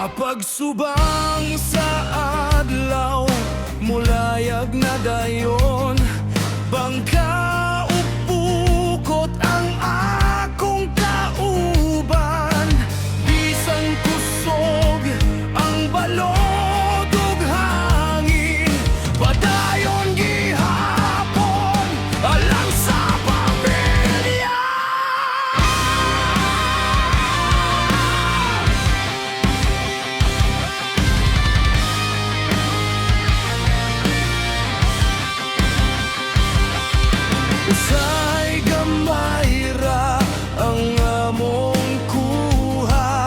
Mapagsubang sa adlaw, mulayag na dayon. Bangka upukot ang akong kauban. Bisan kusog ang balod ug hangin, padayon gihapon alang sa pamilya. Usay gamay ra ang among kuha,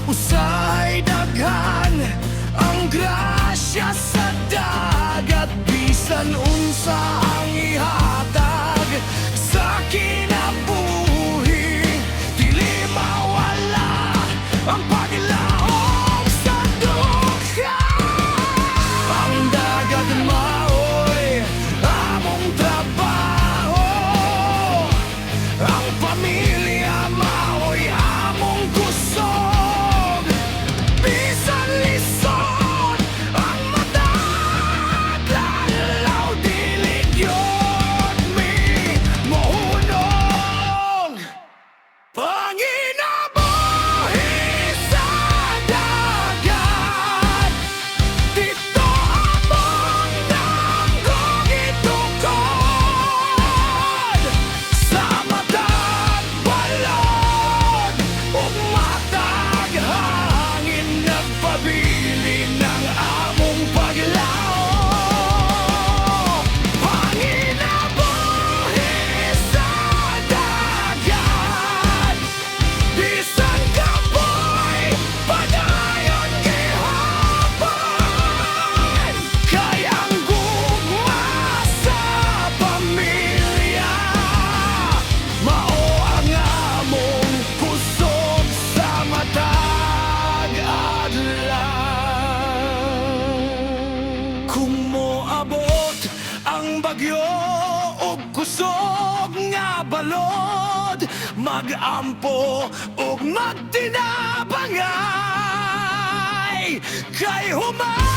usay daghan ang grasya sa dagat. Bisan unsa ang ihatag sa kinabuhi, dili mawala ang paglaom sa dukha. Ang dagat maoy among trabaho, ang pamilya maoy among kusog. Bisan lisod ang mata, adlaw dili gyud mi mohunong. Panginabuhi sa dagat, dito among nanggong itukod. Sa matag balod ug matag hangin, nagpabili ng among paglaom. Panginabuhi sa dagat, bisan kapoy padayon gihapon. Kay ang gugma sa pamilya mao ang among kusog sa matag adlaw. Kung moabot ang bagyo ug kusog nga balod, magampo ug magtinabangay. Kay humay